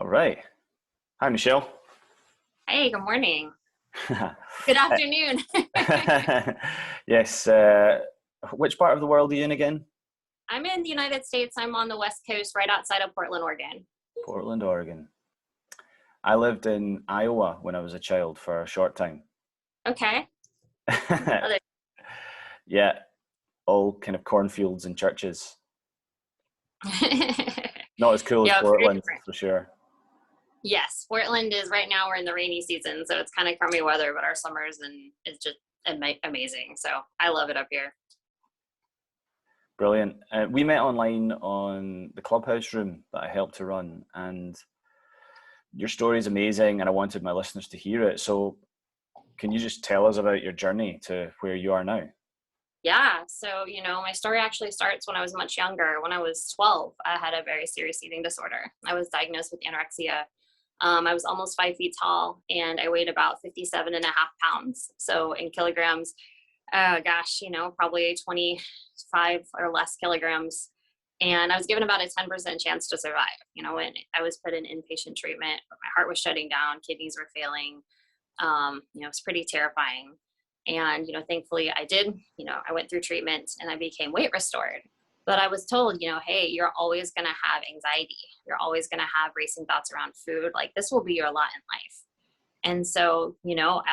All right. Hi, Michelle. Hey, good morning. Good afternoon. Yes. Which part of the world are you in again? I'm in the United States. I'm on the West Coast, right outside of Portland, Oregon. Portland, Oregon. I lived in Iowa when I was a child for a short time. Okay. Other- Yeah, all kind of cornfields and churches. Not as cool as Yeah, very Portland, different. for sure. Yes, Portland is right now. We're in the rainy season, so it's kind of crummy weather, but our summers and is just amazing. So I love it up here. Brilliant. We met online on the clubhouse room that I helped to run, and your story is amazing, and I wanted my listeners to hear it. So, can you just tell us about your journey to where you are now? Yeah. So, my story actually starts when I was much younger. When I was 12, I had a very serious eating disorder. I was diagnosed with anorexia. I was almost 5 feet tall and I weighed about 57 and a half pounds. So in kilograms, gosh, probably 25 or less kilograms. And I was given about a 10% chance to survive. When I was put in inpatient treatment, but my heart was shutting down, kidneys were failing. It was pretty terrifying. And, thankfully I did, I went through treatment and I became weight restored. But I was told, hey, you're always going to have anxiety. You're always going to have racing thoughts around food. Like this will be your lot in life. And so,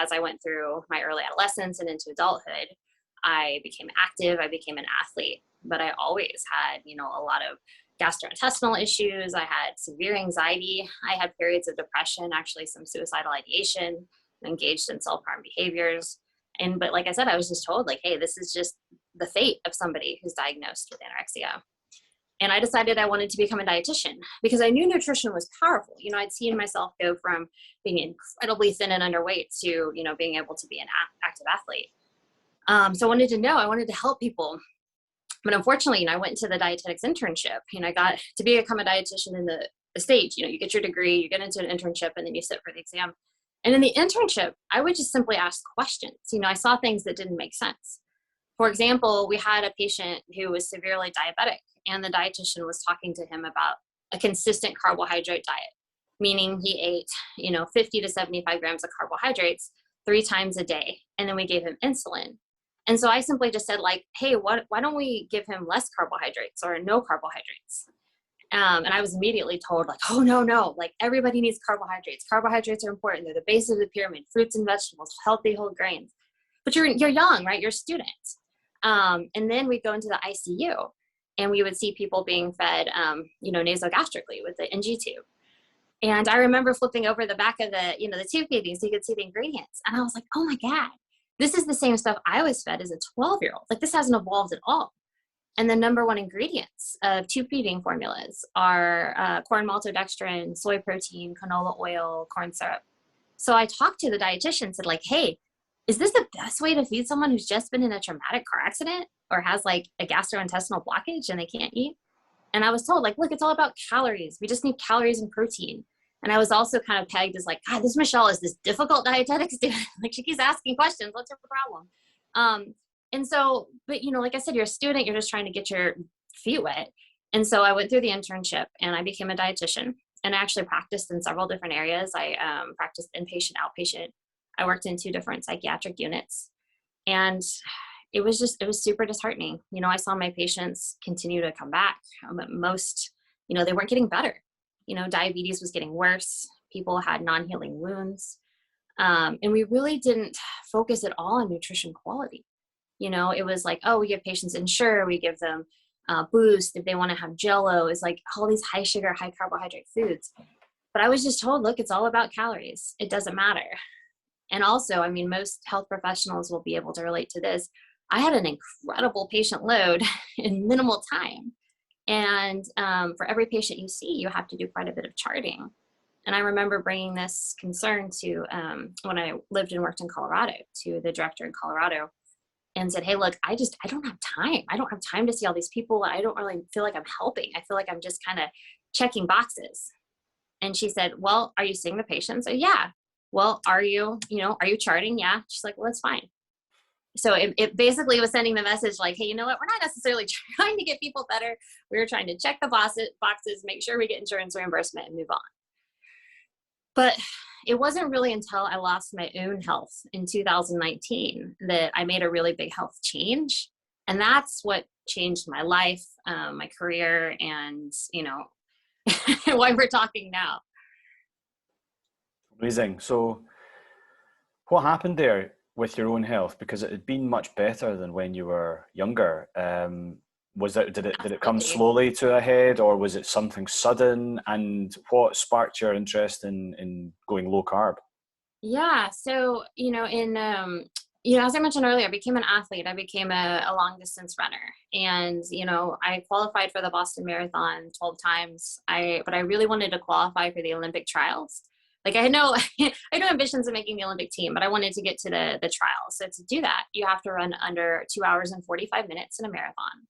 as I went through my early adolescence and into adulthood, I became active, I became an athlete, but I always had, a lot of gastrointestinal issues. I had severe anxiety. I had periods of depression, actually some suicidal ideation, engaged in self-harm behaviors. But like I said, I was just told like, hey, this is just the fate of somebody who's diagnosed with anorexia. And I decided I wanted to become a dietitian because I knew nutrition was powerful. I'd seen myself go from being incredibly thin and underweight to, being able to be an active athlete. So I wanted to help people. But unfortunately, I went to the dietetics internship. I got to become a dietitian in the States. You get your degree, you get into an internship, and then you sit for the exam. And in the internship, I would just simply ask questions. I saw things that didn't make sense. For example, we had a patient who was severely diabetic, and the dietitian was talking to him about a consistent carbohydrate diet, meaning he ate, 50 to 75 grams of carbohydrates 3 times a day, and then we gave him insulin. And so I simply just said like, hey, why don't we give him less carbohydrates or no carbohydrates? And I was immediately told like, oh, no, like everybody needs carbohydrates. Carbohydrates are important. They're the base of the pyramid, fruits and vegetables, healthy whole grains. But you're young, right? You're a student. And then we go into the ICU and we would see people being fed, nasogastrically with the NG tube. And I remember flipping over the back of the tube feeding so you could see the ingredients. And I was like, oh my God, this is the same stuff I was fed as a 12-year-old. Like this hasn't evolved at all. And the number one ingredients of tube feeding formulas are corn maltodextrin, soy protein, canola oil, corn syrup. So I talked to the dietitian, said like, hey, is this the best way to feed someone who's just been in a traumatic car accident or has like a gastrointestinal blockage and they can't eat? And I was told like, look, it's all about calories. We just need calories and protein. And I was also kind of pegged as like, God, this Michelle is this difficult dietetics student. Like she keeps asking questions. What's her problem? And so, but like I said, you're a student, you're just trying to get your feet wet. And so I went through the internship and I became a dietitian and I actually practiced in several different areas. I practiced inpatient, outpatient. I worked in 2 different psychiatric units. And it was super disheartening. I saw my patients continue to come back. Most, they weren't getting better. Diabetes was getting worse. People had non-healing wounds. And we really didn't focus at all on nutrition quality. It was like, oh, we give patients Ensure, we give them Boost. If they want to have Jello, it's like all these high sugar, high carbohydrate foods. But I was just told, look, it's all about calories. It doesn't matter. And also, most health professionals will be able to relate to this. I had an incredible patient load in minimal time. And for every patient you see, you have to do quite a bit of charting. And I remember bringing this concern to, when I lived and worked in Colorado, to the director in Colorado and said, hey, look, I don't have time. I don't have time to see all these people. I don't really feel like I'm helping. I feel like I'm just kind of checking boxes. And she said, well, are you seeing the patients? So yeah. Well, are you charting? Yeah. She's like, well, that's fine. So it basically was sending the message like, hey, you know what? We're not necessarily trying to get people better. We were trying to check the boxes, make sure we get insurance reimbursement and move on. But it wasn't really until I lost my own health in 2019 that I made a really big health change. And that's what changed my life, my career, and, why we're talking now. Amazing. So what happened there with your own health? Because it had been much better than when you were younger. Was it did it come Absolutely. slowly to a head, or was it something sudden? And what sparked your interest in going low carb? Yeah. So, as I mentioned earlier, I became an athlete. I became a long distance runner. And, I qualified for the Boston Marathon 12 times. But I really wanted to qualify for the Olympic trials. Like I had no, I had no ambitions of making the Olympic team, but I wanted to get to the trials. So to do that, you have to run under 2 hours and 45 minutes in a marathon.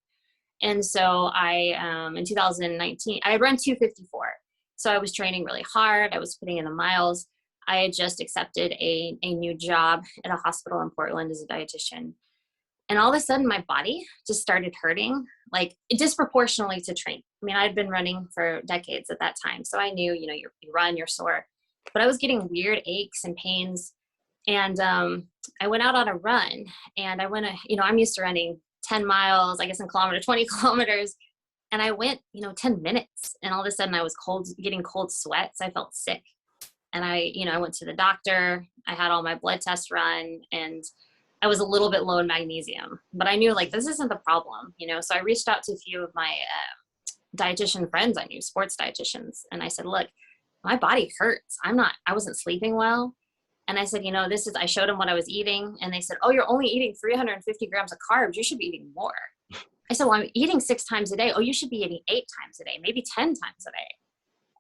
And so in 2019, I had run 2:54. So I was training really hard. I was putting in the miles. I had just accepted a new job at a hospital in Portland as a dietitian. And all of a sudden, my body just started hurting, like disproportionately to train. I mean, I'd been running for decades at that time. So I knew, you run, you're sore. But I was getting weird aches and pains. And I went out on a run, and I'm used to running 10 miles, I guess in kilometers, 20 kilometers. And I went, 10 minutes. And all of a sudden I was getting cold sweats. I felt sick. And I went to the doctor. I had all my blood tests run, and I was a little bit low in magnesium. But I knew like this isn't the problem. So I reached out to a few of my dietitian friends I knew, sports dietitians. And I said, look, my body hurts. I wasn't sleeping well. And I said, I showed them what I was eating. And they said, oh, you're only eating 350 grams of carbs. You should be eating more. I said, well, I'm eating 6 times a day. Oh, you should be eating 8 times a day, maybe 10 times a day.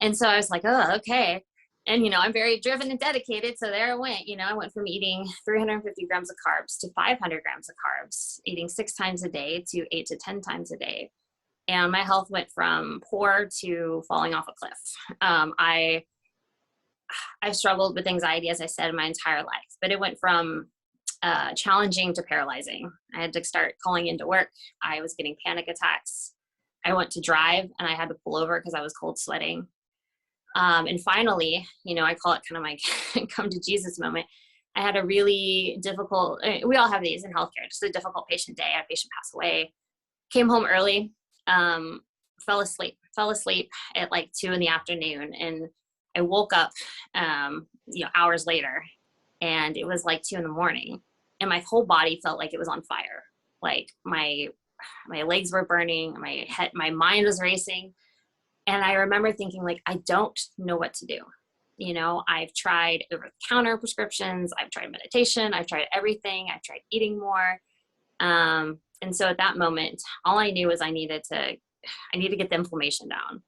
And so I was like, oh, okay. And, I'm very driven and dedicated. So there I went. I went from eating 350 grams of carbs to 500 grams of carbs, eating 6 times a day to 8 to 10 times a day. And my health went from poor to falling off a cliff. I've struggled with anxiety, as I said, my entire life, but it went from challenging to paralyzing. I had to start calling into work. I was getting panic attacks. I went to drive and I had to pull over because I was cold sweating. And finally, I call it kind of my come to Jesus moment. I had a really difficult, we all have these in healthcare, just a difficult patient day. I had a patient pass away, came home early, fell asleep at like 2 p.m. And I woke up, hours later, and it was like 2 a.m. and my whole body felt like it was on fire. Like my legs were burning, my mind was racing. And I remember thinking like, I don't know what to do. I've tried over-the-counter prescriptions. I've tried meditation. I've tried everything. I've tried eating more. And so at that moment, all I knew was I need to get the inflammation down.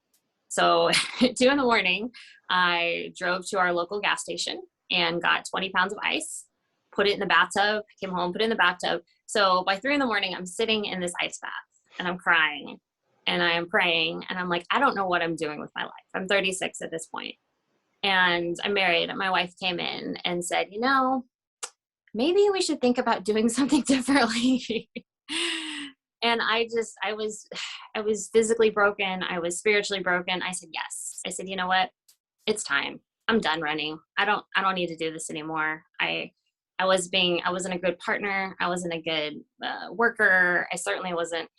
So 2 a.m, I drove to our local gas station and got 20 pounds of ice, put it in the bathtub, came home, put it in the bathtub. So by 3 a.m, I'm sitting in this ice bath and I'm crying and I am praying. And I'm like, I don't know what I'm doing with my life. I'm 36 at this point and I'm married. My wife came in and said, maybe we should think about doing something differently. And I was physically broken. I was spiritually broken. I said, yes. I said, you know what? It's time. I'm done running. I don't need to do this anymore. I wasn't a good partner. I wasn't a good worker. I certainly wasn't,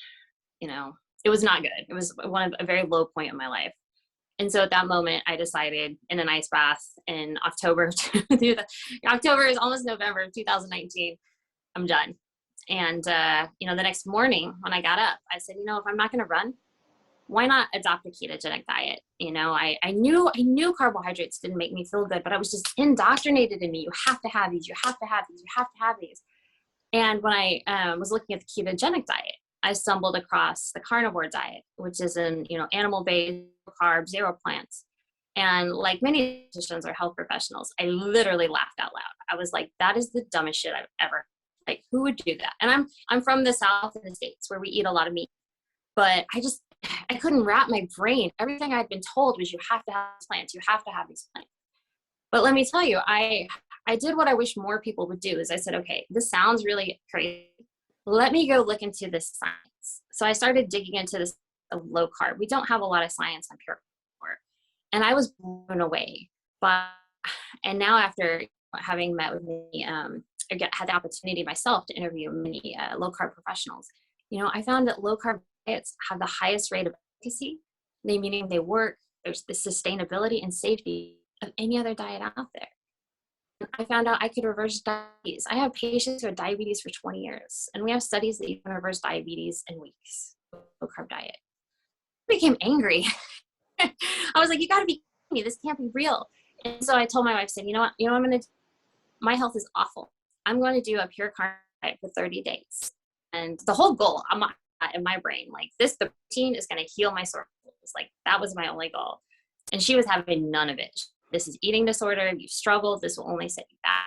it was not good. It was a very low point in my life. And so at that moment, I decided in an ice bath in October, October is almost November of 2019, I'm done. And, the next morning when I got up, I said, if I'm not going to run, why not adopt a ketogenic diet? I knew carbohydrates didn't make me feel good, but I was just indoctrinated in me. You have to have these, you have to have these, you have to have these. And when I was looking at the ketogenic diet, I stumbled across the carnivore diet, which is an, animal-based, carb, zero plants. And like many dietitians or health professionals, I literally laughed out loud. I was like, that is the dumbest shit I've ever, like, who would do that? And I'm from the South in the States where we eat a lot of meat, but I couldn't wrap my brain. Everything I'd been told was you have to have these plants, you have to have these plants. But let me tell you, I did what I wish more people would do is I said, okay, this sounds really crazy. Let me go look into this science. So I started digging into this low carb. We don't have a lot of science on pure carb. And I was blown away by And now after having met with many, had the opportunity myself to interview many low carb professionals, I found that low carb diets have the highest rate of efficacy, meaning they work, there's the sustainability and safety of any other diet out there. I found out I could reverse diabetes. I have patients who had diabetes for 20 years, and we have studies that you can reverse diabetes in weeks with low carb diet. I became angry. I was like, you got to be kidding me. This can't be real. And so I told my wife, I said, you know what I'm going to do? My health is awful. I'm going to do a pure carb diet for 30 days. And the whole goal in my brain, like the protein is going to heal my sore muscles. Like that was my only goal. And she was having none of it. This is eating disorder. You've struggled. This will only set you back.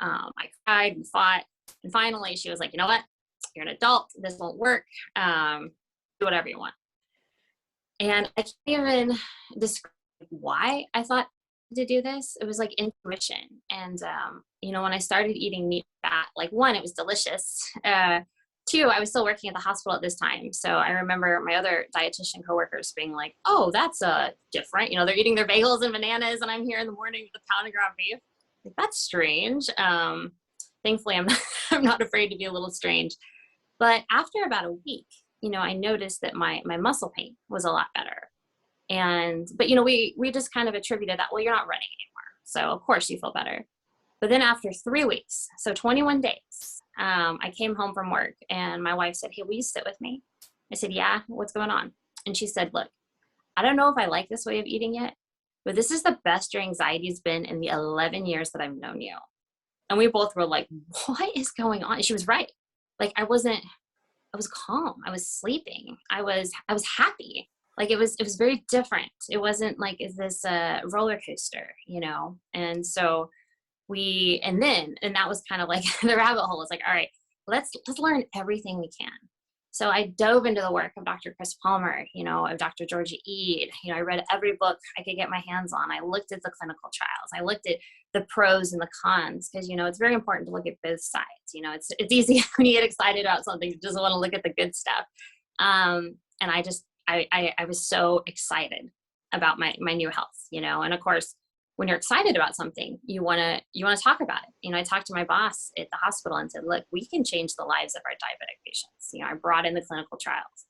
I cried and fought. And finally she was like, you know what? You're an adult. This won't work. Do whatever you want. And I can't even describe why I thought to do this. It was like intuition. And, when I started eating meat and fat, like one, it was delicious. Two, I was still working at the hospital at this time. So I remember my other dietitian coworkers being like, oh, that's different. They're eating their bagels and bananas and I'm here in the morning with a pound of ground beef. Like, that's strange. Thankfully, I'm not afraid to be a little strange. But after about a week, I noticed that my muscle pain was a lot better. But we just kind of attributed that, well, you're not running anymore. So of course you feel better. But then after 3 weeks, so 21 days, I came home from work and my wife said, hey, will you sit with me? I said, yeah, what's going on? And she said, look, I don't know if I like this way of eating yet, but this is the best your anxiety has been in the 11 years that I've known you. And we both were like, what is going on? And she was right. Like I was calm. I was sleeping. I was happy. Like it was very different. It wasn't like, is this a roller coaster, And so and that was kind of like the rabbit hole. It's like, all right, let's learn everything we can. So I dove into the work of Dr. Chris Palmer, of Dr. Georgia Ede. I read every book I could get my hands on. I looked at the clinical trials. I looked at the pros and the cons because, it's very important to look at both sides. It's easy when you get excited about something, you just want to look at the good stuff. And I was so excited about my new health, and of course, when you're excited about something, you want to talk about it. I talked to my boss at the hospital and said, look, we can change the lives of our diabetic patients. I brought in the clinical trials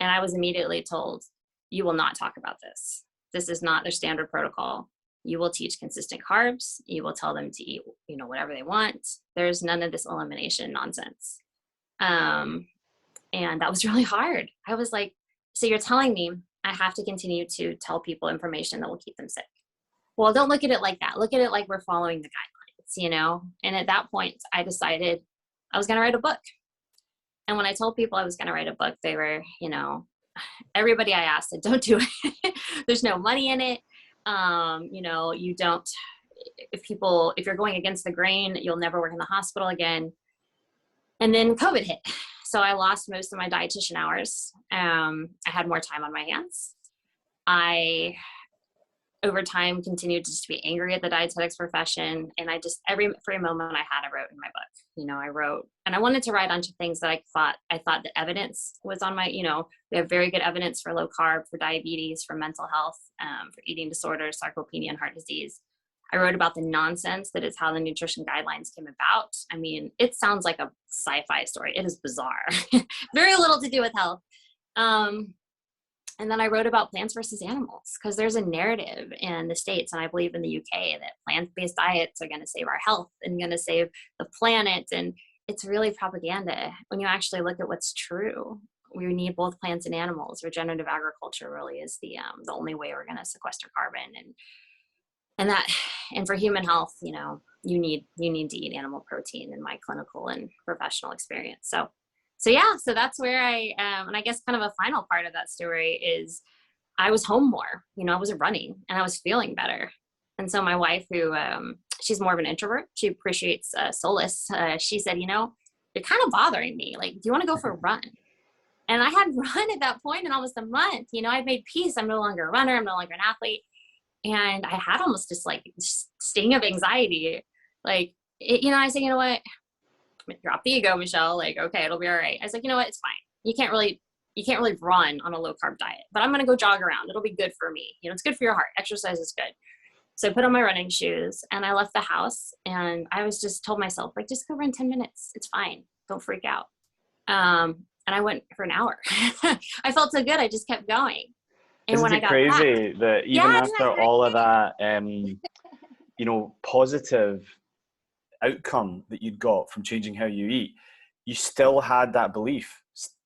and I was immediately told, you will not talk about this. This is not their standard protocol. You will teach consistent carbs. You will tell them to eat, whatever they want. There's none of this elimination nonsense. And that was really hard. I was like, so you're telling me I have to continue to tell people information that will keep them sick. Well, don't look at it like that. Look at it like we're following the guidelines, And at that point, I decided I was going to write a book. And when I told people I was going to write a book, they were, everybody I asked said, don't do it. There's no money in it. You don't, if you're going against the grain, you'll never work in the hospital again. And then COVID hit. So I lost most of my dietitian hours. I had more time on my hands. I over time continued to just be angry at the dietetics profession. And I just, every free moment I had, I wrote in my book. I wrote, and I wanted to write onto things that I thought the evidence was on my, we have very good evidence for low carb, for diabetes, for mental health, for eating disorders, sarcopenia, and heart disease. I wrote about the nonsense that is how the nutrition guidelines came about. I mean, it sounds like a sci-fi story. It is bizarre. Very little to do with health. And then I wrote about plants versus animals because there's a narrative in the States, and I believe in the UK, that plant-based diets are going to save our health and going to save the planet. And it's really propaganda when you actually look at what's true. We need both plants and animals. Regenerative agriculture really is the only way we're going to sequester carbon. And for human health, you need to eat animal protein in my clinical and professional experience. So that's where and I guess kind of a final part of that story is I was home more, I wasn't running and I was feeling better. And so my wife, who, she's more of an introvert, she appreciates solace. She said, you're kind of bothering me. Like, do you want to go for a run? And I hadn't run at that point in almost a month. I'd made peace. I'm no longer a runner. I'm no longer an athlete. And I had almost just like sting of anxiety. Like, I said, you know what? Drop the ego, Michelle. Like, okay, it'll be all right. I was like, you know what? It's fine. You can't really run on a low carb diet, but I'm going to go jog around. It'll be good for me. It's good for your heart. Exercise is good. So I put on my running shoes and I left the house, and I was just told myself, like, just go run 10 minutes. It's fine. Don't freak out. And I went for an hour. I felt so good. I just kept going. And Isn't when I it got back, crazy that yeah, even isn't that after all of great? that, positive outcome that you'd got from changing how you eat, you still had that belief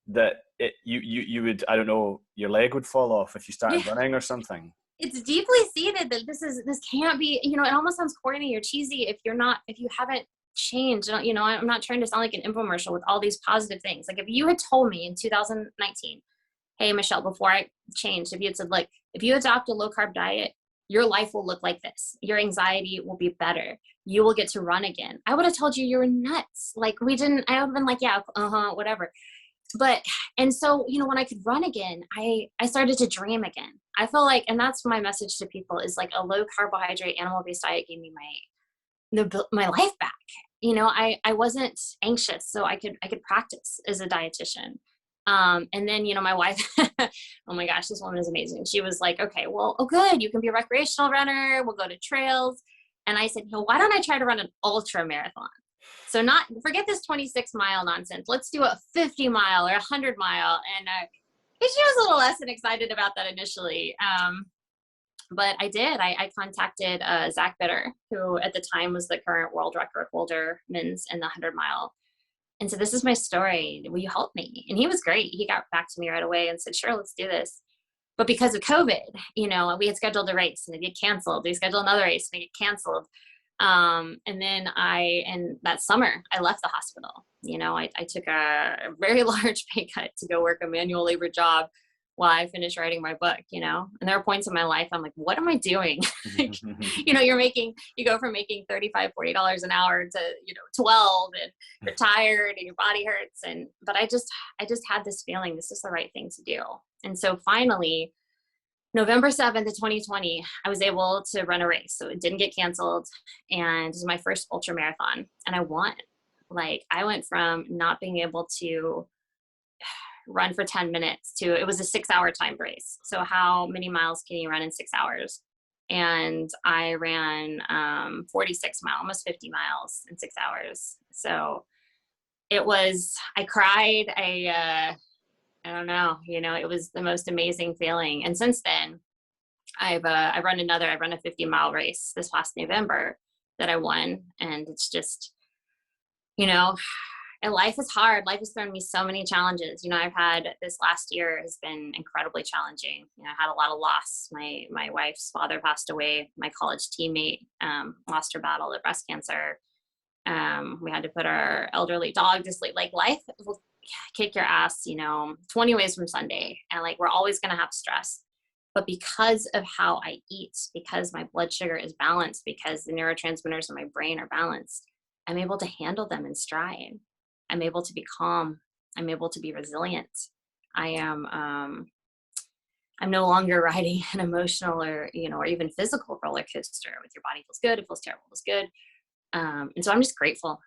that you would, I don't know, your leg would fall off if you started Yeah. running or something. It's deeply seated that this can't be, it almost sounds corny or cheesy if you haven't changed. I'm not trying to sound like an infomercial with all these positive things. Like, if you had told me in 2019, hey, Michelle, before I changed, if you had said, like, if you adopt a low carb diet, your life will look like this. Your anxiety will be better. You will get to run again. I would have told you were nuts. Like, I would have been like, yeah, whatever. But, and so, when I could run again, I started to dream again. I feel like, and that's my message to people, is like, a low carbohydrate animal-based diet gave me my life back. I wasn't anxious, so I could practice as a dietitian. And then, my wife, oh my gosh, this woman is amazing. She was like, okay, well, oh good, you can be a recreational runner. We'll go to trails. And I said, why don't I try to run an ultra marathon? So forget this 26-mile nonsense. Let's do a 50-mile or 100-mile. And she was a little less than excited about that initially. But I did. I contacted Zach Bitter, who at the time was the current world record holder, men's, in the 100-mile. And so, this is my story. Will you help me? And he was great. He got back to me right away and said, sure, let's do this. But because of COVID, we had scheduled a race and it get canceled. We scheduled another race and it get canceled. And then in that summer, I left the hospital. I took a very large pay cut to go work a manual labor job while I finished writing my book, and there are points in my life I'm like, what am I doing? Like, you go from making $35, $40 an hour to, 12, and you're tired and your body hurts. But I just had this feeling this is the right thing to do. And so finally, November 7th of 2020, I was able to run a race. So it didn't get canceled. And it was my first ultra marathon. And I won. Like, I went from not being able to run for 10 minutes to, it was a 6-hour timed race. So how many miles can you run in 6 hours? And I ran 46 miles, almost 50 miles in 6 hours. So I cried. I don't know, it was the most amazing feeling. And since then, I run a 50-mile race this past November that I won. And it's just, and life is hard. Life has thrown me so many challenges. I've had, this last year has been incredibly challenging. I had a lot of loss. My wife's father passed away. My college teammate lost her battle to breast cancer. We had to put our elderly dog to sleep. Like, life will kick your ass, 20 ways from Sunday. And like, we're always going to have stress. But because of how I eat, because my blood sugar is balanced, because the neurotransmitters in my brain are balanced, I'm able to handle them in stride. I'm able to be calm. I'm able to be resilient. I'm no longer riding an emotional or even physical roller coaster with your body feels good, it feels terrible, it feels good. And so I'm just grateful,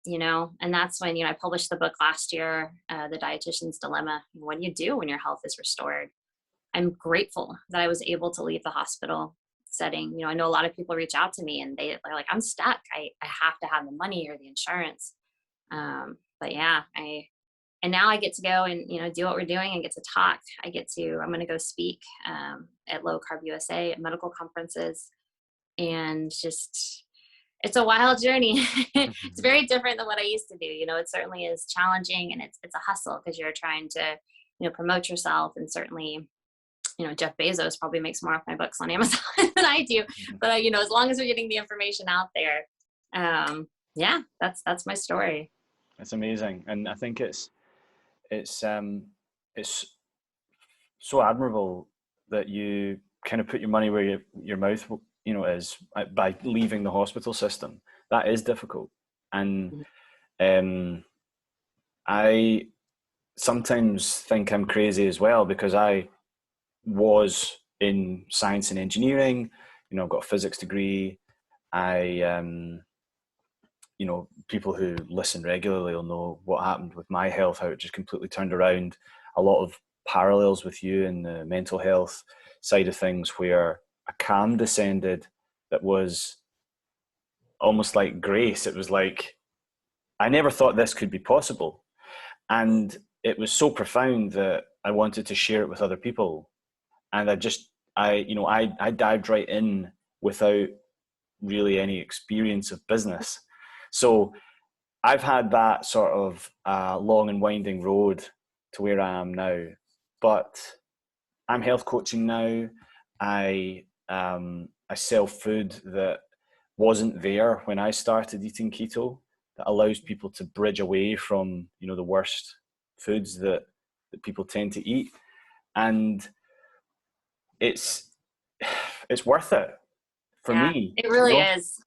and that's when, I published the book last year, The Dietitian's Dilemma. What do you do when your health is restored? I'm grateful that I was able to leave the hospital setting. I know a lot of people reach out to me and they're like, I'm stuck. I have to have the money or the insurance. But yeah, and now I get to go and, do what we're doing and get to talk. I'm going to go speak at Low Carb USA at medical conferences, and just, it's a wild journey. It's very different than what I used to do. It certainly is challenging, and it's a hustle because you're trying to, promote yourself. And certainly, Jeff Bezos probably makes more of my books on Amazon than I do. But, as long as we're getting the information out there, yeah, that's my story. It's amazing. And I think it's so admirable that you kind of put your money where your mouth, is, by leaving the hospital system. That is difficult. And I sometimes think I'm crazy as well, because I was in science and engineering, I've got a physics degree. People who listen regularly will know what happened with my health, how it just completely turned around. A lot of parallels with you in the mental health side of things, where a calm descended that was almost like grace. It was like, I never thought this could be possible. And it was so profound that I wanted to share it with other people. And I dived right in without really any experience of business. So I've had that sort of long and winding road to where I am now. But I'm health coaching now. I sell food that wasn't there when I started eating keto, that allows people to bridge away from, the worst foods that people tend to eat. And it's worth it for Yeah, me. it really is.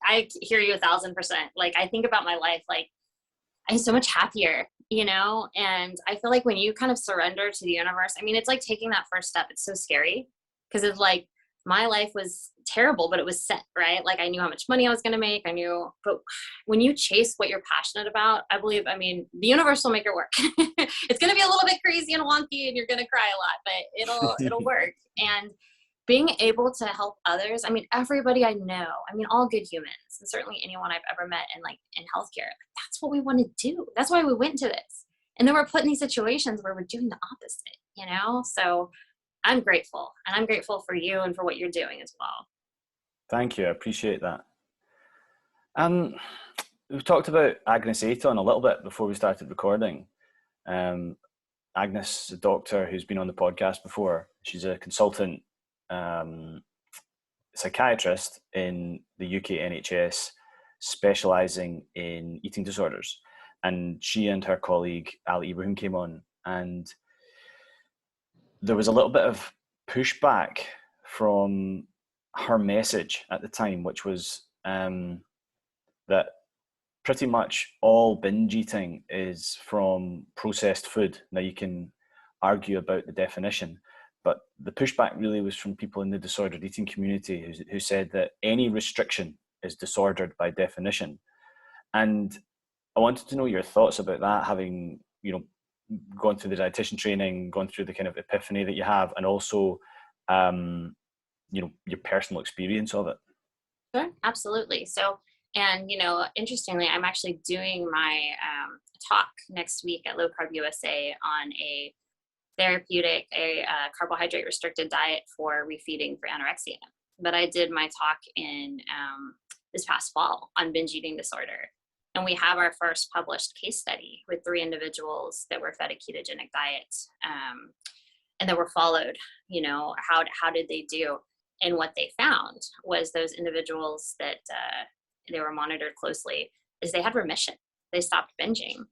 I hear you 1,000%. Like, I think about my life, like, I'm so much happier, and I feel like when you kind of surrender to the universe, I mean, it's like taking that first step. It's so scary because it's like my life was terrible, but it was set, right? Like, I knew how much money I was going to make. But when you chase what you're passionate about, the universe will make it work. It's going to be a little bit crazy and wonky and you're going to cry a lot, but it'll work. And being able to help others, everybody I know, all good humans, and certainly anyone I've ever met in healthcare, that's what we want to do. That's why we went into this. And then we're put in these situations where we're doing the opposite, So I'm grateful, and I'm grateful for you and for what you're doing as well. Thank you. I appreciate that. We've talked about Agnes Aton a little bit before we started recording. Agnes, a doctor who's been on the podcast before. She's a consultant psychiatrist in the UK NHS, specialising in eating disorders. And she and her colleague Ali Ibrahim came on, and there was a little bit of pushback from her message at the time, which was that pretty much all binge eating is from processed food. Now, you can argue about the definition, but the pushback really was from people in the disordered eating community who said that any restriction is disordered by definition. And I wanted to know your thoughts about that, having, gone through the dietitian training, gone through the kind of epiphany that you have, and also, your personal experience of it. Sure, absolutely. So, and, interestingly, I'm actually doing my talk next week at Low Carb USA on a carbohydrate restricted diet for refeeding for anorexia. But I did my talk in this past fall on binge eating disorder. And we have our first published case study with 3 individuals that were fed a ketogenic diet and that were followed, how did they do? And what they found was those individuals that they were monitored closely is they had remission. They stopped binging.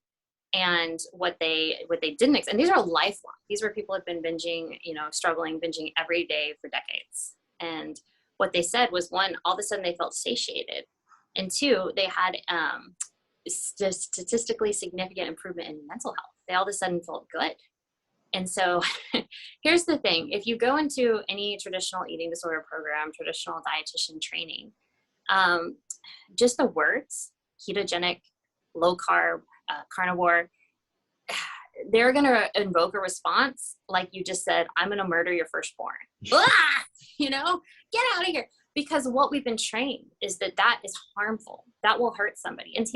And what they didn't, and these are lifelong. These were people who have been binging, struggling, binging every day for decades. And what they said was, 1, all of a sudden they felt satiated. And 2, they had statistically significant improvement in mental health. They all of a sudden felt good. And so here's the thing. If you go into any traditional eating disorder program, traditional dietitian training, just the words, ketogenic, low carb, carnivore, they're going to invoke a response like you just said, I'm going to murder your firstborn. Get out of here. Because what we've been trained is that is harmful. That will hurt somebody. And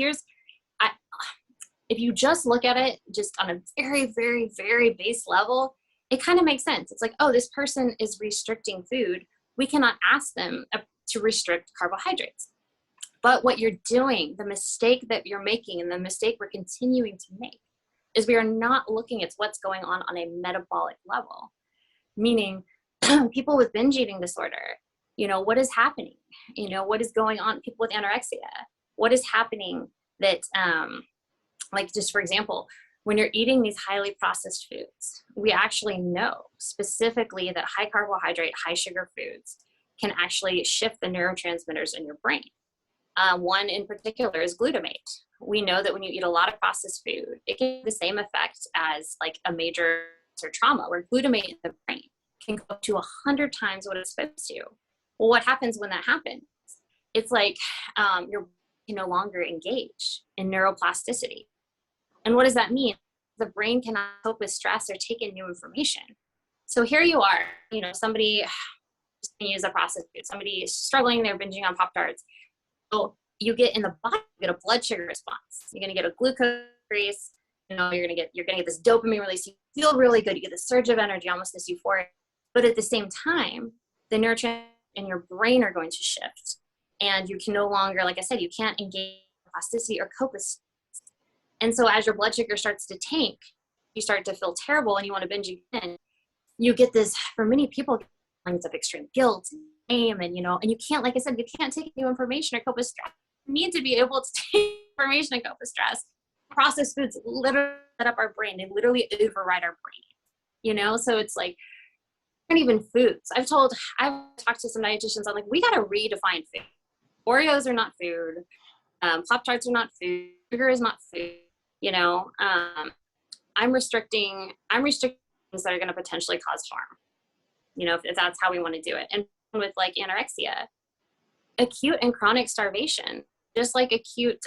if you just look at it just on a very, very, very base level, it kind of makes sense. It's like, oh, this person is restricting food. We cannot ask them to restrict carbohydrates. But what you're doing, the mistake that you're making, and the mistake we're continuing to make, is we are not looking at what's going on a metabolic level. Meaning, people with binge eating disorder, what is happening? What is going on? People with anorexia, what is happening that, just for example, when you're eating these highly processed foods, we actually know specifically that high carbohydrate, high sugar foods can actually shift the neurotransmitters in your brain. One in particular is glutamate. We know that when you eat a lot of processed food, it can have the same effect as like a major trauma, where glutamate in the brain can go up to 100 times what it's supposed to. Well, what happens when that happens? It's like you're no longer engaged in neuroplasticity. And what does that mean? The brain cannot cope with stress or take in new information. So here you are, somebody just gonna use a processed food. Somebody is struggling, they're binging on Pop-Tarts. So you get in the body, you get a blood sugar response. You're gonna get a glucose increase. You know, you're gonna get this dopamine release. You feel really good. You get this surge of energy, almost this euphoria. But at the same time, the neurotransmitters in your brain are going to shift, and you can no longer, like I said, you can't engage plasticity or cope with stress. And so as your blood sugar starts to tank, you start to feel terrible, and you want to binge again. You get this, for many people, feelings of extreme guilt and shame, and and you can't, like I said, you can't take new information or cope with stress. You need to be able to take information and cope with stress. Processed foods literally set up our brain. They literally override our brain. So it's like, aren't even foods. I've talked to some dietitians. I'm like, we got to redefine food. Oreos are not food. Pop-Tarts are not food. Sugar is not food. I'm restricting things that are going to potentially cause harm. If that's how we want to do it. And with like anorexia, acute and chronic starvation, just like acute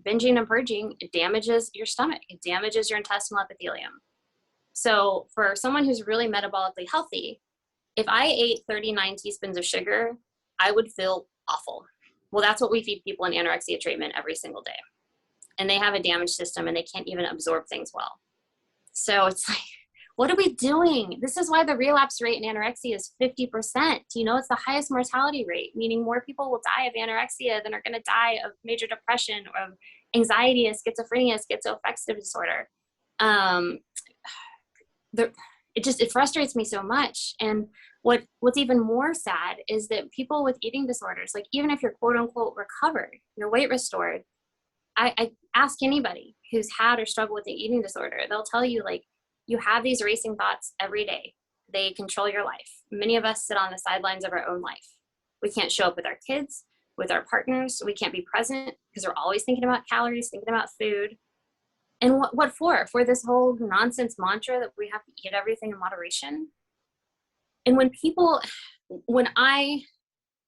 binging and purging, it damages your stomach. It damages your intestinal epithelium. So for someone who's really metabolically healthy, if I ate 39 teaspoons of sugar, I would feel awful. Well, that's what we feed people in anorexia treatment every single day. And they have a damaged system and they can't even absorb things well. So it's like, what are we doing? This is why the relapse rate in anorexia is 50%. It's the highest mortality rate, meaning more people will die of anorexia than are going to die of major depression or of anxiety and schizophrenia, schizoaffective disorder. It frustrates me so much. And what's even more sad is that people with eating disorders, like even if you're quote unquote recovered, your weight restored, I ask anybody who's had or struggled with an eating disorder, they'll tell you, like, you have these racing thoughts every day. They control your life. Many of us sit on the sidelines of our own life. We can't show up with our kids, with our partners. We can't be present because we're always thinking about calories, thinking about food. And what for? For this whole nonsense mantra that we have to eat everything in moderation. And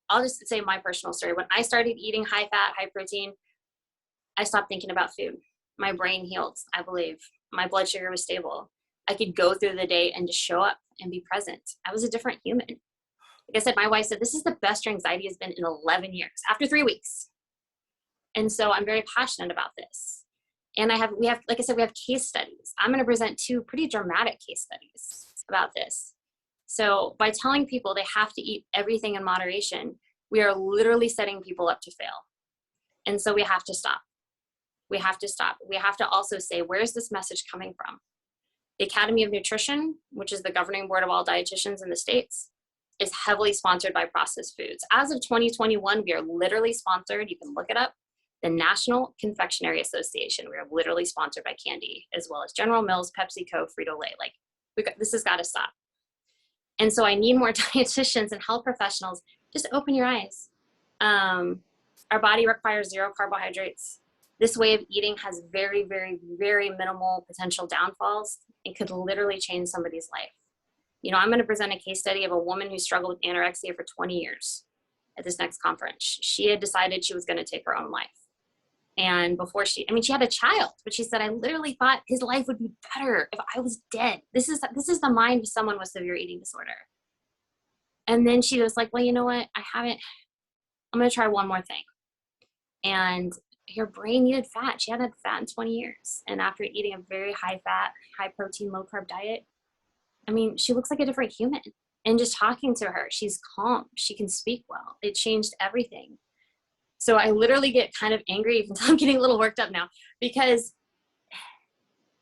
I'll just say my personal story. When I started eating high fat, high protein, I stopped thinking about food. My brain healed, I believe. My blood sugar was stable. I could go through the day and just show up and be present. I was a different human. Like I said, my wife said, this is the best your anxiety has been in 11 years, after 3 weeks. And so I'm very passionate about this. And we have case studies. I'm going to present 2 pretty dramatic case studies about this. So by telling people they have to eat everything in moderation, we are literally setting people up to fail. And so we have to stop. We have to stop. We have to also say, where's this message coming from? The Academy of Nutrition, which is the governing board of all dietitians in the States, is heavily sponsored by processed foods. As of 2021, we are literally sponsored. You can look it up. The National Confectionery Association. We are literally sponsored by Candy, as well as General Mills, PepsiCo, Frito-Lay. This has got to stop. And so I need more dietitians and health professionals. Just open your eyes. Our body requires 0 carbohydrates. This way of eating has very, very, very minimal potential downfalls and could literally change somebody's life. I'm going to present a case study of a woman who struggled with anorexia for 20 years at this next conference. She had decided she was going to take her own life. And before she had a child, but she said, I literally thought his life would be better if I was dead. This is the mind of someone with severe eating disorder. And then she was like, well, you know what? I'm going to try one more thing. And her brain needed fat. She hadn't had fat in 20 years. And after eating a very high fat, high protein, low carb diet, she looks like a different human. And just talking to her, she's calm. She can speak well. It changed everything. So I literally get kind of angry, even though I'm getting a little worked up now, because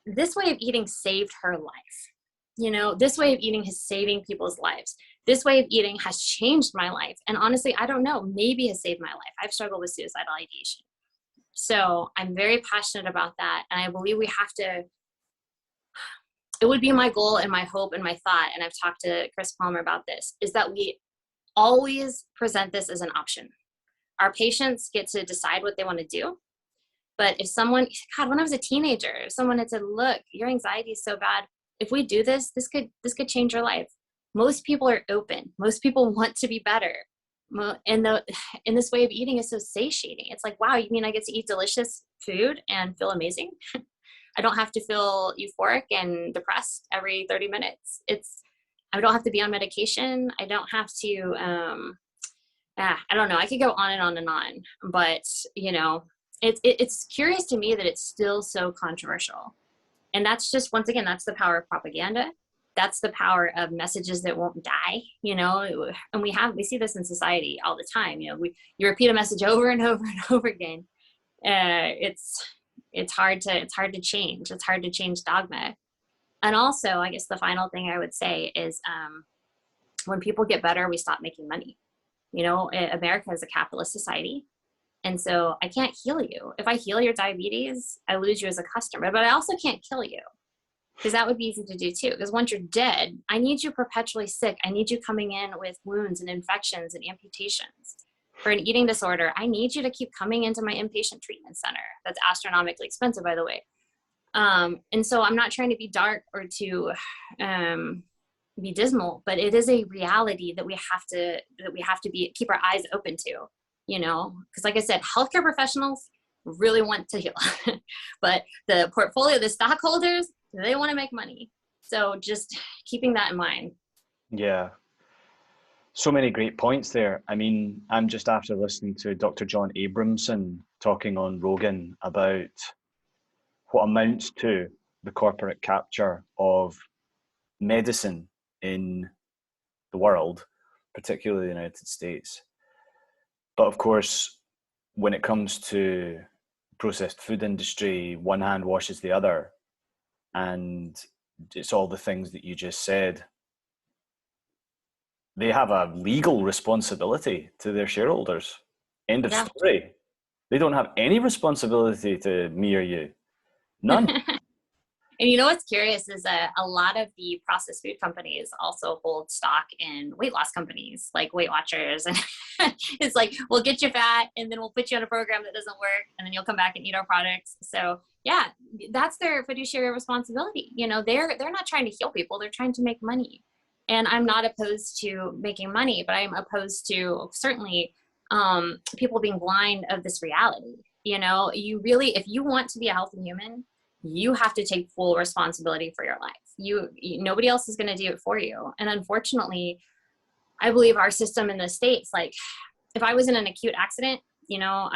this way of eating saved her life. This way of eating is saving people's lives. This way of eating has changed my life. And honestly, I don't know, maybe has saved my life. I've struggled with suicidal ideation. So I'm very passionate about that. And I believe it would be my goal and my hope and my thought, and I've talked to Chris Palmer about this, is that we always present this as an option. Our patients get to decide what they want to do. But if when I was a teenager, if someone had said, look, your anxiety is so bad, if we do this could change your life. Most people are open. Most people want to be better. And this way of eating is so satiating. It's like, wow, you mean I get to eat delicious food and feel amazing? I don't have to feel euphoric and depressed every 30 minutes. I don't have to be on medication. I don't have to, I don't know. I could go on and on and on, but you know, it's curious to me that it's still so controversial. And that's just, once again, that's the power of propaganda. That's the power of messages that won't die, you know, and we see this in society all the time. You know, you repeat a message over and over and over again. It's hard to change. It's hard to change dogma. And also, I guess the final thing I would say is, when people get better, we stop making money. You know, America is a capitalist society. And so I can't heal you. If I heal your diabetes, I lose you as a customer, but I also can't kill you, because that would be easy to do too. Because once you're dead, I need you perpetually sick. I need you coming in with wounds and infections and amputations. For an eating disorder, I need you to keep coming into my inpatient treatment center. That's astronomically expensive, by the way. And so I'm not trying to be dark or to be dismal, but it is a reality that we have to keep our eyes open to, you know, because like I said, healthcare professionals really want to heal, but the portfolio, the stockholders, they want to make money. So just keeping that in mind. Yeah. So many great points there. I mean, I'm just after listening to Dr. John Abramson talking on Rogan about what amounts to the corporate capture of medicine in the world, particularly the United States. But of course, when it comes to processed food industry, one hand washes the other, and it's all the things that you just said. They have a legal responsibility to their shareholders. End of Yeah. story. They don't have any responsibility to me or you. None. And you know what's curious is that a lot of the processed food companies also hold stock in weight loss companies like Weight Watchers. And it's like, we'll get you fat and then we'll put you on a program that doesn't work and then you'll come back and eat our products. So yeah, that's their fiduciary responsibility. You know, they're not trying to heal people. They're trying to make money. And I'm not opposed to making money, but I'm opposed to certainly people being blind of this reality. You know, you really, if you want to be a healthy human, you have to take full responsibility for your life. Nobody else is going to do it for you. And unfortunately, I believe our system in the States, like if I was in an acute accident, you know,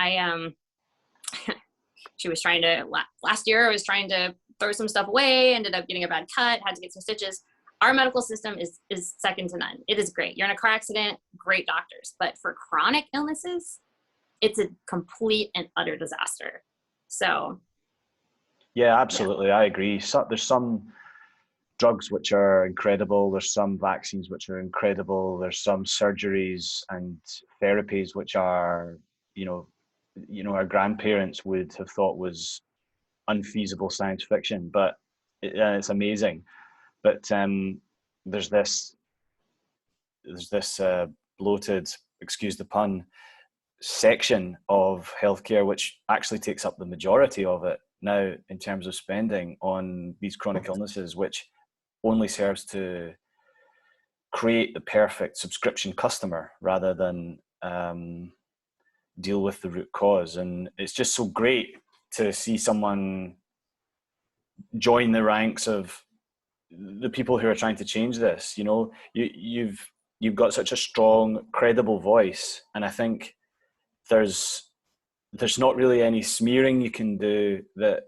she was trying to, last year I was trying to throw some stuff away, ended up getting a bad cut, had to get some stitches. Our medical system is second to none. It is great. You're in a car accident, great doctors. But for chronic illnesses, it's a complete and utter disaster. So Yeah, absolutely. I agree. So, there's some drugs which are incredible. There's some vaccines which are incredible. There's some surgeries and therapies which are, our grandparents would have thought was unfeasible science fiction, but it's amazing. But there's this bloated, excuse the pun, section of healthcare which actually takes up the majority of it now in terms of spending on these chronic illnesses, which only serves to create the perfect subscription customer rather than deal with the root cause. And it's just so great to see someone join the ranks of the people who are trying to change this. You know, you've got such a strong, credible voice, and I think there's not really any smearing you can do that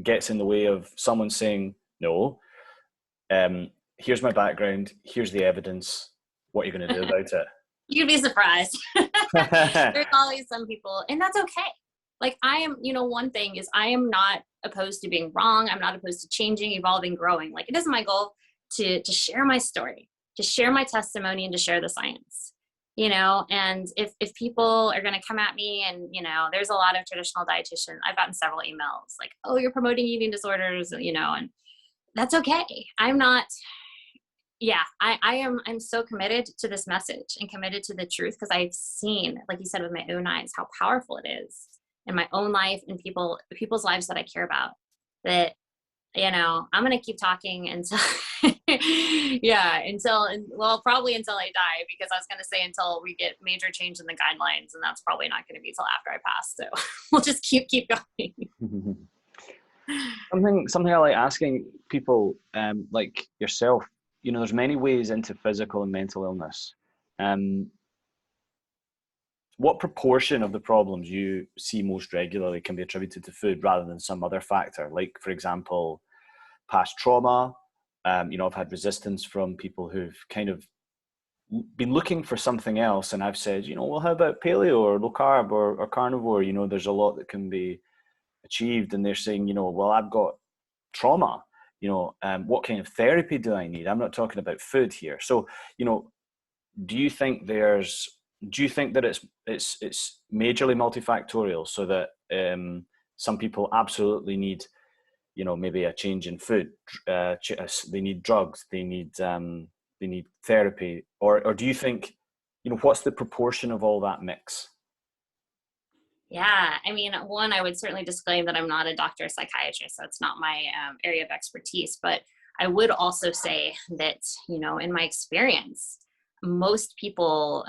gets in the way of someone saying, no, here's my background, here's the evidence, what are you going to do about it? You'd be surprised. There's always some people, and that's okay. Like I am, one thing is I am not opposed to being wrong. I'm not opposed to changing, evolving, growing. Like it is my goal to share my story, to share my testimony, and to share the science. And if people are going to come at me and, there's a lot of traditional dietitians, I've gotten several emails like, oh, you're promoting eating disorders, and that's okay. I'm not, I'm so committed to this message and committed to the truth because I've seen, like you said, with my own eyes, how powerful it is in my own life and people's lives that I care about, that, I'm going to keep talking until, probably until I die, because I was going to say until we get major change in the guidelines, and that's probably not going to be till after I pass. So we'll just keep going. Something I like asking people, like yourself, you know, there's many ways into physical and mental illness. Um, what proportion of the problems you see most regularly can be attributed to food rather than some other factor? Like, for example, past trauma. You know, I've had resistance from people who've kind of been looking for something else, and I've said, you know, well, how about paleo or low carb or carnivore? You know, there's a lot that can be achieved, and they're saying, you know, well, I've got trauma. You know, what kind of therapy do I need? I'm not talking about food here. So, you know, do you think there's do you think that it's majorly multifactorial, so that some people absolutely need, you know, maybe a change in food, they need drugs, they need therapy, or do you think, you know, what's the proportion of all that mix? Yeah, I mean, one, I would certainly disclaim that I'm not a doctor or psychiatrist, so it's not my area of expertise. But I would also say that, you know, in my experience, most people,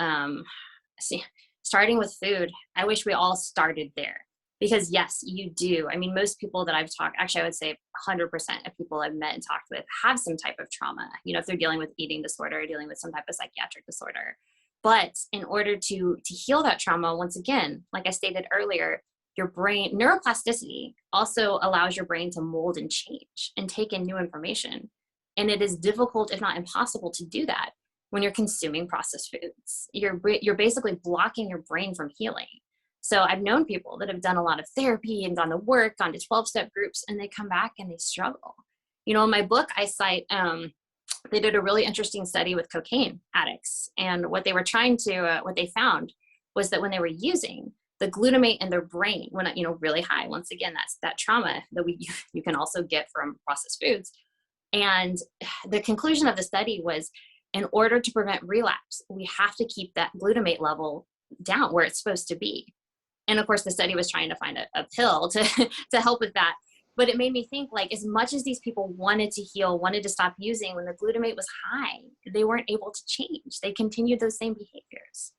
see, starting with food, I wish we all started there. Because yes, you do. I mean, most people that I've talked, actually, I would say 100% of people I've met and talked with have some type of trauma. You know, if they're dealing with eating disorder or dealing with some type of psychiatric disorder. But in order to heal that trauma, once again, like I stated earlier, your brain neuroplasticity also allows your brain to mold and change and take in new information. And it is difficult, if not impossible, to do that when you're consuming processed foods. You're basically blocking your brain from healing. So I've known people that have done a lot of therapy and gone to work, gone to 12-step groups, and they come back and they struggle. You know, in my book, I cite they did a really interesting study with cocaine addicts, and what they were trying to what they found was that when they were using, the glutamate in their brain went, you know, really high. Once again, that's that trauma that you can also get from processed foods. And the conclusion of the study was, in order to prevent relapse, we have to keep that glutamate level down where it's supposed to be. And of course, the study was trying to find a pill to to help with that. But it made me think, like, as much as these people wanted to heal, wanted to stop using, when the glutamate was high, they weren't able to change. They continued those same behaviors.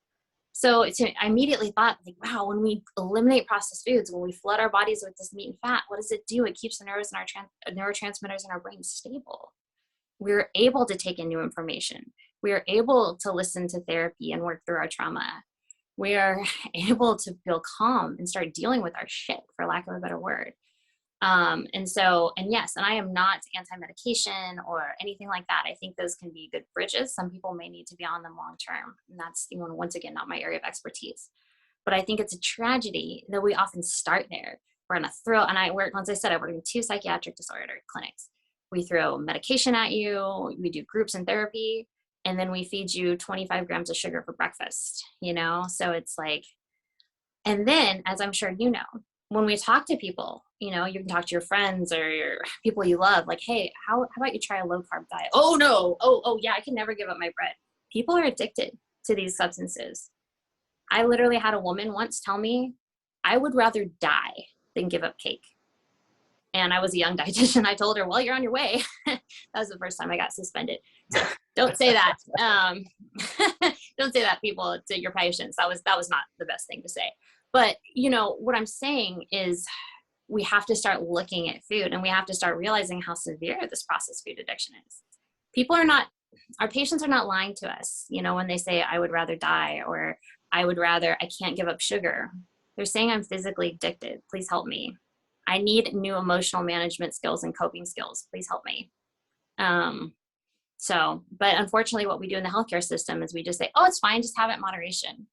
So I immediately thought, like, wow, when we eliminate processed foods, when we flood our bodies with this meat and fat, what does it do? It keeps the nerves and our neurotransmitters in our brain stable. We're able to take in new information. We are able to listen to therapy and work through our trauma. We are able to feel calm and start dealing with our shit, for lack of a better word. And yes, and I am not anti-medication or anything like that. I think those can be good bridges. Some people may need to be on them long term. And that's, you know, once again, not my area of expertise. But I think it's a tragedy that we often start there. We're going to throw, and once I said, I work in 2 psychiatric disorder clinics. We throw medication at you, we do groups and therapy, and then we feed you 25 grams of sugar for breakfast, you know? So it's like, and then, as I'm sure you know, when we talk to people, you know, you can talk to your friends or your people you love, like, hey, how about you try a low carb diet? Oh no, oh yeah, I can never give up my bread. People are addicted to these substances. I literally had a woman once tell me, I would rather die than give up cake. And I was a young dietitian. I told her, well, you're on your way. That was the first time I got suspended. So don't say that. Don't say that, people, to your patients. That was not the best thing to say. But, you know, what I'm saying is we have to start looking at food, and we have to start realizing how severe this processed food addiction is. Our patients are not lying to us, you know, when they say, I would rather die, or I can't give up sugar. They're saying, I'm physically addicted. Please help me. I need new emotional management skills and coping skills. Please help me. But unfortunately, what we do in the healthcare system is we just say, oh, it's fine, just have it in moderation.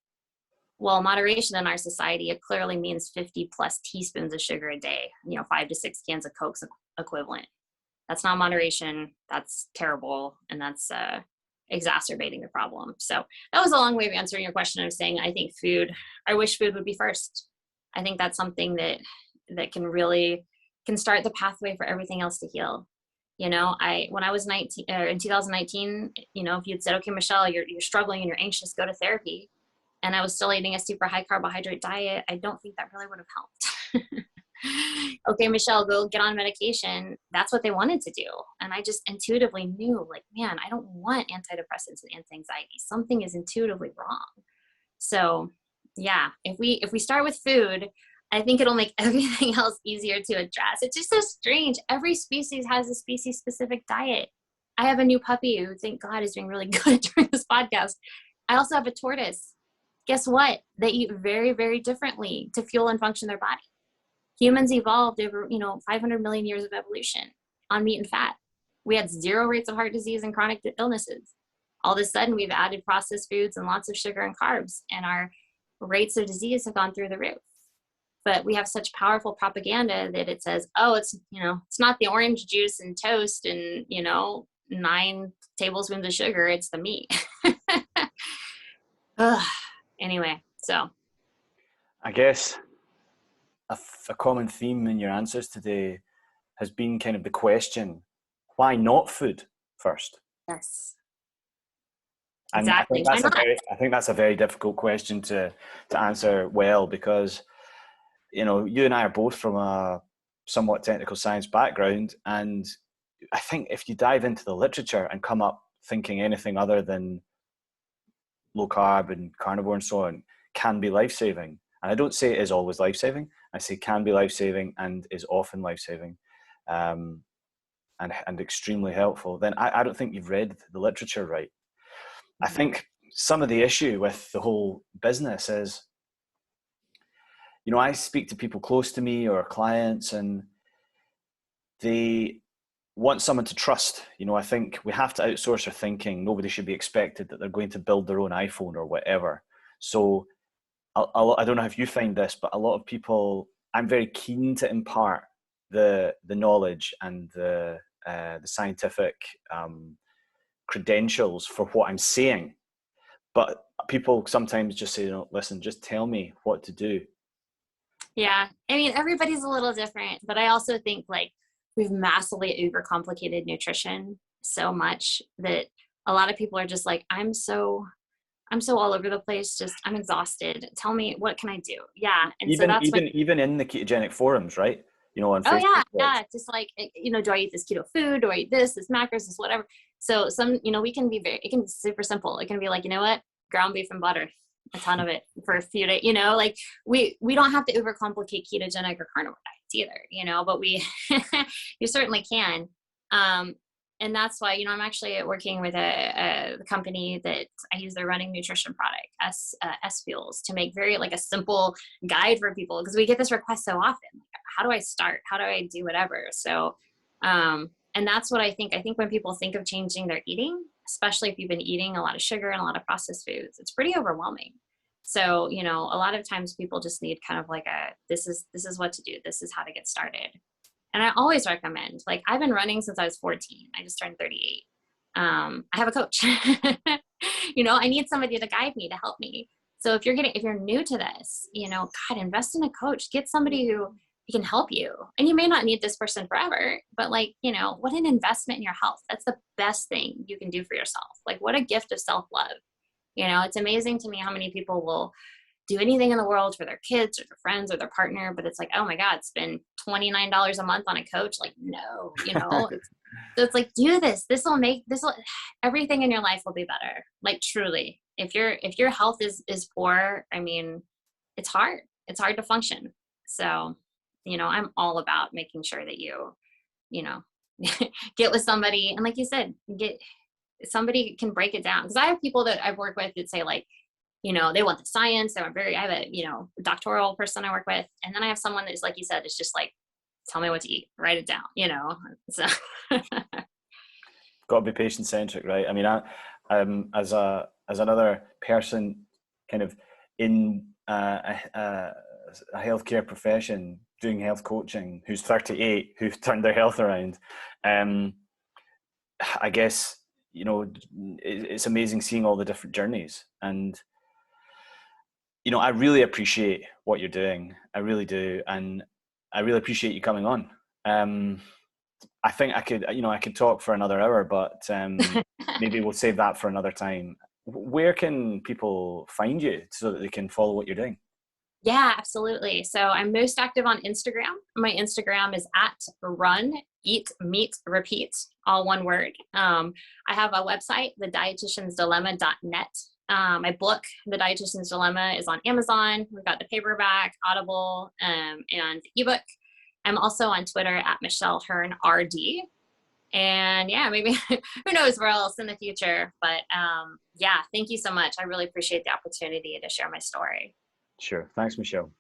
Well, moderation in our society, it clearly means 50 plus teaspoons of sugar a day, you know, 5 to 6 cans of Coke's equivalent. That's not moderation. That's terrible. And that's exacerbating the problem. So that was a long way of answering your question. I was saying, I wish food would be first. I think that's something that can start the pathway for everything else to heal. You know, when I was 19, in 2019, you know, if you'd said, okay, Michelle, you're struggling and you're anxious, go to therapy, and I was still eating a super high carbohydrate diet, I don't think that really would have helped. Okay, Michelle, go get on medication. That's what they wanted to do. And I just intuitively knew, like, man, I don't want antidepressants and anti-anxiety. Something is intuitively wrong. So yeah, if we start with food, I think it'll make everything else easier to address. It's just so strange. Every species has a species specific diet. I have a new puppy who, thank God, is doing really good during this podcast. I also have a tortoise. Guess what? They eat very, very differently to fuel and function their body. Humans evolved over, 500 million years of evolution on meat and fat. We had 0 rates of heart disease and chronic illnesses. All of a sudden, we've added processed foods and lots of sugar and carbs, and our rates of disease have gone through the roof. But we have such powerful propaganda that it says, oh, it's not the orange juice and toast and, 9 tablespoons of sugar, it's the meat. Anyway, so. I guess a common theme in your answers today has been kind of the question, why not food first? Yes. And Exactly. I think that's a very difficult question to answer well, because you and I are both from a somewhat technical science background, and I think if you dive into the literature and come up thinking anything other than low carb and carnivore and so on can be life-saving, and I don't say it is always life-saving, I say can be life-saving and is often life-saving, and extremely helpful, then I don't think you've read the literature right. I think some of the issue with the whole business is, I speak to people close to me or clients, and they want someone to trust. I think we have to outsource our thinking. Nobody should be expected that they're going to build their own iPhone or whatever. So I don't know if you find this, but a lot of people, I'm very keen to impart the knowledge and the scientific credentials for what I'm saying. But people sometimes just say, listen, just tell me what to do. Yeah. I mean, everybody's a little different, but I also think we've massively overcomplicated nutrition so much that a lot of people are just like, I'm so all over the place. Just, I'm exhausted. Tell me, what can I do? Yeah. And even in the ketogenic forums, right? On Facebook. Oh yeah. Just do I eat this keto food? Do I eat this macros, this whatever? So it can be super simple. It can be like, what? Ground beef and butter, a ton of it for a few days, we don't have to overcomplicate ketogenic or carnivore diets either, but we, you certainly can. And that's why, I'm actually working with a company that I use their running nutrition product, S Fuels, to make very a simple guide for people, because we get this request so often. How do I start? How do I do whatever? So, and that's what I think. I think when people think of changing their eating, especially if you've been eating a lot of sugar and a lot of processed foods, it's pretty overwhelming. So, a lot of times people just need kind of this is what to do. This is how to get started. And I always recommend, I've been running since I was 14. I just turned 38. I have a coach. I need somebody to guide me, to help me. So if you're new to this, God, invest in a coach. Get somebody who can help you. And you may not need this person forever, but what an investment in your health. That's the best thing you can do for yourself. What a gift of self-love. It's amazing to me how many people will do anything in the world for their kids or their friends or their partner, but it's oh my God, spend $29 a month on a coach. No, so it's do this. This will everything in your life will be better. Truly, if your health is poor, I mean, it's hard to function. So, I'm all about making sure that you get with somebody. And like you said, somebody can break it down. Cause I have people that I've worked with that say they want the science. I have a doctoral person I work with. And then I have someone that's, like you said, it's just tell me what to eat, write it down, so. Got to be patient centric, right? I mean, as another person kind of in a healthcare profession doing health coaching, who's 38, who's turned their health around, I guess, it's amazing seeing all the different journeys. And I really appreciate what you're doing. I really do. And I really appreciate you coming on. I think I could talk for another hour, but maybe we'll save that for another time. Where can people find you so that they can follow what you're doing? Yeah, absolutely. So I'm most active on Instagram. My Instagram is @run, eat, meet, repeat, all one word. I have a website, thedietitiansdilemma.net. My book, The Dietitian's Dilemma, is on Amazon. We've got the paperback, Audible, and ebook. I'm also on Twitter @Michelle Hurn RD. And yeah, maybe who knows where else in the future. But yeah, thank you so much. I really appreciate the opportunity to share my story. Sure. Thanks, Michelle.